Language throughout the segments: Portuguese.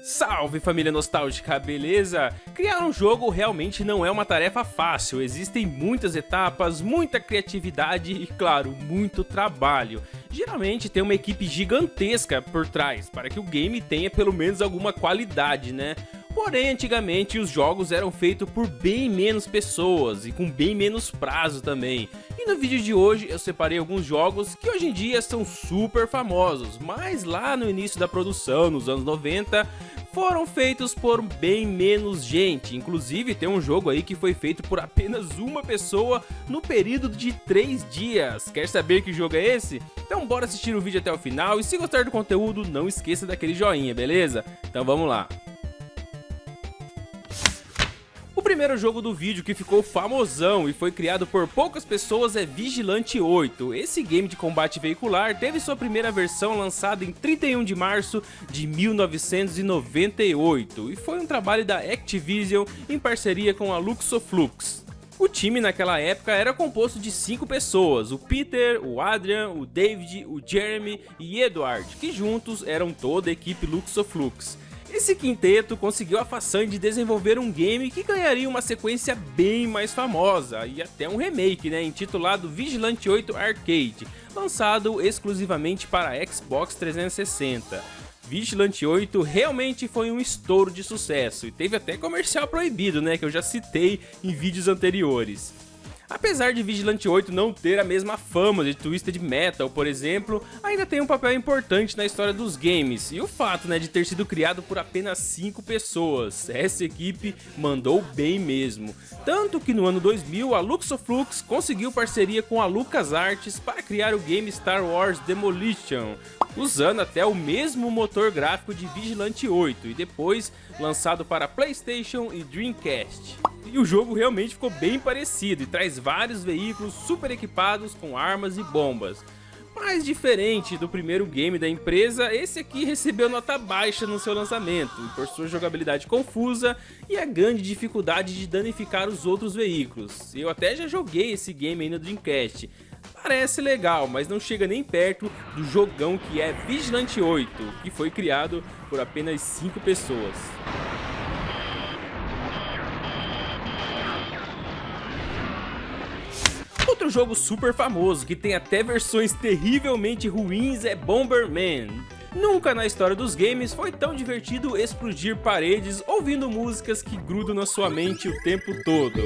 Salve família nostálgica, beleza? Criar um jogo realmente não é uma tarefa fácil, existem muitas etapas, muita criatividade e claro, muito trabalho. Geralmente tem uma equipe gigantesca por trás, para que o game tenha pelo menos alguma qualidade, né? Porém, antigamente os jogos eram feitos por bem menos pessoas e com bem menos prazo também. E no vídeo de hoje eu separei alguns jogos que hoje em dia são super famosos, mas lá no início da produção, nos anos 90, foram feitos por bem menos gente. Inclusive tem um jogo aí que foi feito por apenas uma pessoa no período de 3 dias. Quer saber que jogo é esse? Então bora assistir o vídeo até o final e se gostar do conteúdo não esqueça daquele joinha, beleza? Então vamos lá. O primeiro jogo do vídeo que ficou famosão e foi criado por poucas pessoas é Vigilante 8. Esse game de combate veicular teve sua primeira versão lançada em 31 de março de 1998 e foi um trabalho da Activision em parceria com a Luxoflux. O time naquela época era composto de 5 pessoas, o Peter, o Adrian, o David, o Jeremy e Edward, que juntos eram toda a equipe Luxoflux. Esse quinteto conseguiu a façanha de desenvolver um game que ganharia uma sequência bem mais famosa e até um remake, né, intitulado Vigilante 8 Arcade, lançado exclusivamente para Xbox 360. Vigilante 8 realmente foi um estouro de sucesso e teve até comercial proibido, né, que eu já citei em vídeos anteriores. Apesar de Vigilante 8 não ter a mesma fama de Twisted Metal, por exemplo, ainda tem um papel importante na história dos games, e o fato, né, de ter sido criado por apenas 5 pessoas, essa equipe mandou bem mesmo. Tanto que no ano 2000 a Luxoflux conseguiu parceria com a LucasArts para criar o game Star Wars Demolition, usando até o mesmo motor gráfico de Vigilante 8 e depois lançado para PlayStation e Dreamcast. E o jogo realmente ficou bem parecido e traz vários veículos super equipados com armas e bombas. Mas diferente do primeiro game da empresa, esse aqui recebeu nota baixa no seu lançamento, por sua jogabilidade confusa e a grande dificuldade de danificar os outros veículos. Eu até já joguei esse game aí no Dreamcast. Parece legal, mas não chega nem perto do jogão que é Vigilante 8, que foi criado por apenas 5 pessoas. Outro jogo super famoso, que tem até versões terrivelmente ruins, é Bomberman. Nunca na história dos games foi tão divertido explodir paredes ouvindo músicas que grudam na sua mente o tempo todo.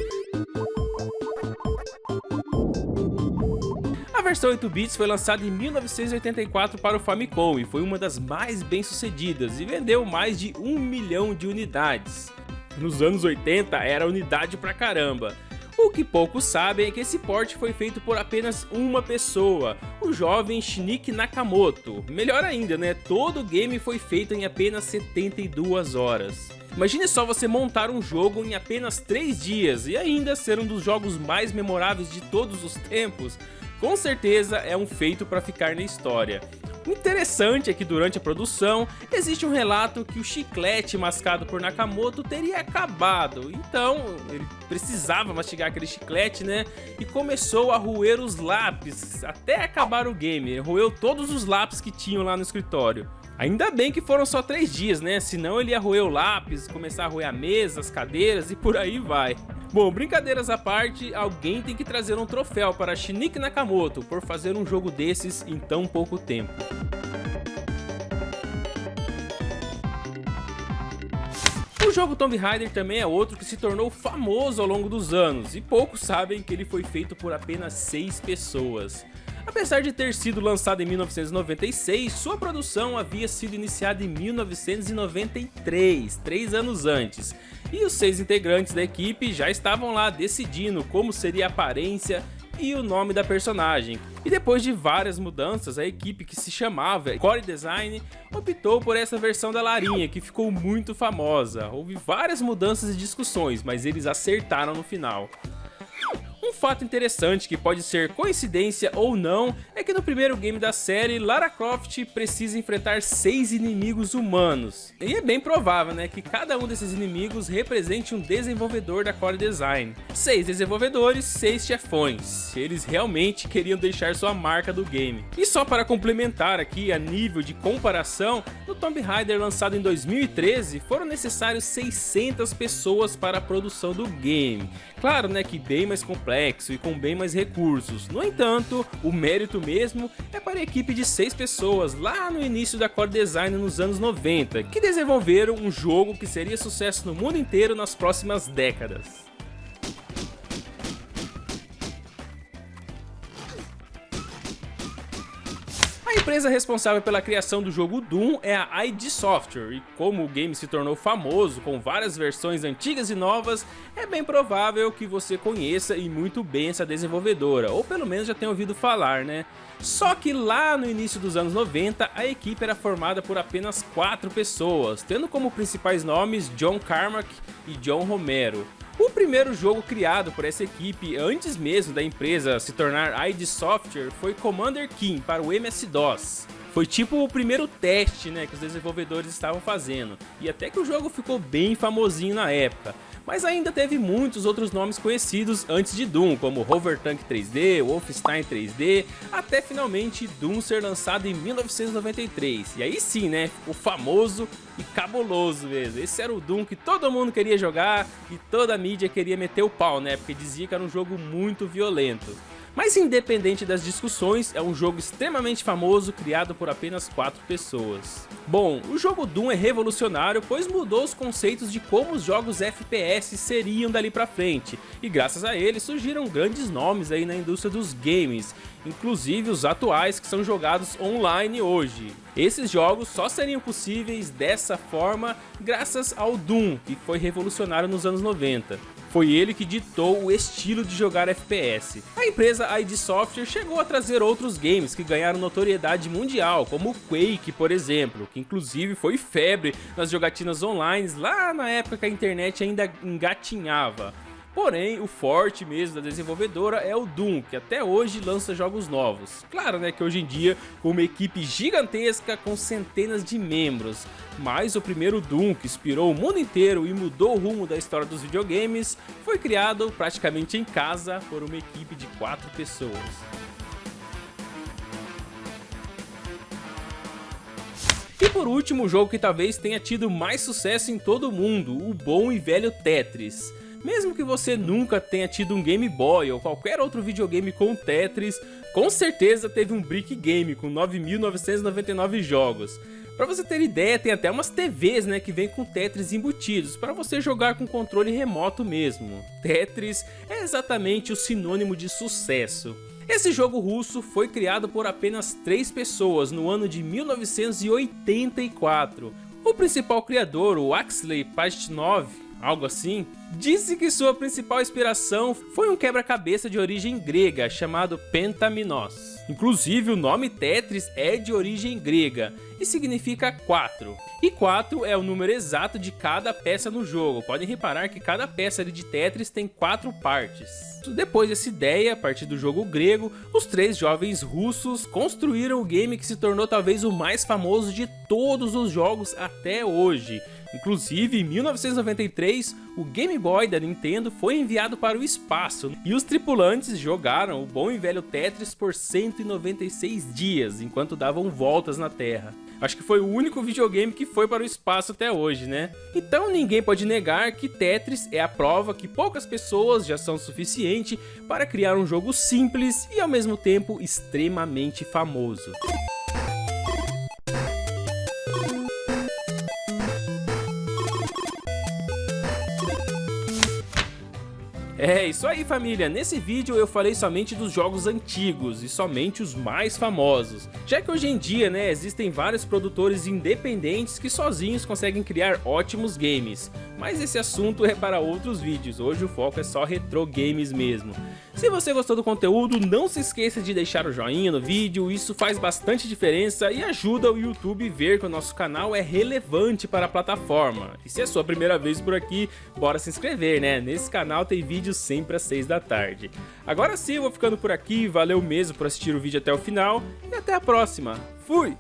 A versão 8 bits foi lançada em 1984 para o Famicom e foi uma das mais bem-sucedidas e vendeu mais de 1 milhão de unidades. Nos anos 80 era unidade pra caramba. O que poucos sabem é que esse port foi feito por apenas uma pessoa, o jovem Shinichi Nakamoto. Melhor ainda, né? Todo o game foi feito em apenas 72 horas. Imagine só você montar um jogo em apenas 3 dias e ainda ser um dos jogos mais memoráveis de todos os tempos. Com certeza é um feito para ficar na história. O interessante é que durante a produção existe um relato que o chiclete mascado por Nakamoto teria acabado, então ele precisava mastigar aquele chiclete, né, e começou a roer os lápis até acabar o game. Ele roeu todos os lápis que tinham lá no escritório. Ainda bem que foram só 3 dias, né, senão ele ia roer o lápis, começar a roer a mesa, as cadeiras e por aí vai. Bom, brincadeiras à parte, alguém tem que trazer um troféu para Shinichi Nakamoto por fazer um jogo desses em tão pouco tempo. O jogo Tomb Raider também é outro que se tornou famoso ao longo dos anos e poucos sabem que ele foi feito por apenas 6 pessoas. Apesar de ter sido lançado em 1996, sua produção havia sido iniciada em 1993, 3 anos antes, e os 6 integrantes da equipe já estavam lá decidindo como seria a aparência e o nome da personagem. E depois de várias mudanças, a equipe, que se chamava Core Design, optou por essa versão da Larinha, que ficou muito famosa. Houve várias mudanças e discussões, mas eles acertaram no final. Um fato interessante que pode ser coincidência ou não é que no primeiro game da série, Lara Croft precisa enfrentar 6 inimigos humanos. E é bem provável, né, que cada um desses inimigos represente um desenvolvedor da Core Design. 6 desenvolvedores, 6 chefões. Eles realmente queriam deixar sua marca do game. E só para complementar aqui a nível de comparação, no Tomb Raider lançado em 2013 foram necessários 600 pessoas para a produção do game. Claro, né, que bem mais complexo e com bem mais recursos. No entanto, o mérito mesmo é para a equipe de 6 pessoas lá no início da Core Design nos anos 90, que desenvolveram um jogo que seria sucesso no mundo inteiro nas próximas décadas. A empresa responsável pela criação do jogo Doom é a id Software, e como o game se tornou famoso com várias versões antigas e novas, é bem provável que você conheça e muito bem essa desenvolvedora, ou pelo menos já tenha ouvido falar, né? Só que lá no início dos anos 90, a equipe era formada por apenas 4 pessoas, tendo como principais nomes John Carmack e John Romero. O primeiro jogo criado por essa equipe, antes mesmo da empresa se tornar id Software, foi Commander Keen para o MS-DOS. Foi tipo o primeiro teste, né, que os desenvolvedores estavam fazendo, e até que o jogo ficou bem famosinho na época. Mas ainda teve muitos outros nomes conhecidos antes de Doom, como Hover Tank 3D, Wolfenstein 3D, até finalmente Doom ser lançado em 1993. E aí sim, né, ficou famoso e cabuloso mesmo. Esse era o Doom que todo mundo queria jogar e toda a mídia queria meter o pau, né, porque dizia que era um jogo muito violento. Mas independente das discussões, é um jogo extremamente famoso, criado por apenas 4 pessoas. Bom, o jogo Doom é revolucionário, pois mudou os conceitos de como os jogos FPS seriam dali pra frente, e graças a ele surgiram grandes nomes aí na indústria dos games, inclusive os atuais que são jogados online hoje. Esses jogos só seriam possíveis dessa forma graças ao Doom, que foi revolucionário nos anos 90. Foi ele que ditou o estilo de jogar FPS. A empresa id Software chegou a trazer outros games que ganharam notoriedade mundial, como o Quake, por exemplo, que inclusive foi febre nas jogatinas online lá na época que a internet ainda engatinhava. Porém, o forte mesmo da desenvolvedora é o Doom, que até hoje lança jogos novos. Claro, né, que hoje em dia com uma equipe gigantesca com centenas de membros. Mas o primeiro Doom, que inspirou o mundo inteiro e mudou o rumo da história dos videogames, foi criado praticamente em casa por uma equipe de 4 pessoas. E por último, o jogo que talvez tenha tido mais sucesso em todo o mundo, o bom e velho Tetris. Mesmo que você nunca tenha tido um Game Boy ou qualquer outro videogame com Tetris, com certeza teve um Brick Game com 9.999 jogos. Pra você ter ideia, tem até umas TVs, né, que vem com Tetris embutidos, para você jogar com controle remoto mesmo. Tetris é exatamente o sinônimo de sucesso. Esse jogo russo foi criado por apenas 3 pessoas no ano de 1984. O principal criador, o Axel Pajitnov, algo assim, disse que sua principal inspiração foi um quebra-cabeça de origem grega chamado Pentaminos. Inclusive o nome Tetris é de origem grega e significa 4. E 4 é o número exato de cada peça no jogo. Podem reparar que cada peça de Tetris tem 4 partes. Depois dessa ideia, a partir do jogo grego, os 3 jovens russos construíram o game que se tornou talvez o mais famoso de todos os jogos até hoje. Inclusive, em 1993, o Game Boy da Nintendo foi enviado para o espaço e os tripulantes jogaram o bom e velho Tetris por 196 dias, enquanto davam voltas na Terra. Acho que foi o único videogame que foi para o espaço até hoje, né? Então ninguém pode negar que Tetris é a prova que poucas pessoas já são suficiente para criar um jogo simples e ao mesmo tempo extremamente famoso. É isso aí, família, nesse vídeo eu falei somente dos jogos antigos e somente os mais famosos, já que hoje em dia, né, existem vários produtores independentes que sozinhos conseguem criar ótimos games, mas esse assunto é para outros vídeos, hoje o foco é só retro games mesmo. Se você gostou do conteúdo, não se esqueça de deixar o joinha no vídeo, isso faz bastante diferença e ajuda o YouTube a ver que o nosso canal é relevante para a plataforma. E se é a sua primeira vez por aqui, bora se inscrever, né? Nesse canal tem vídeos sempre às 6 da tarde. Agora sim, eu vou ficando por aqui, valeu mesmo por assistir o vídeo até o final e até a próxima. Fui!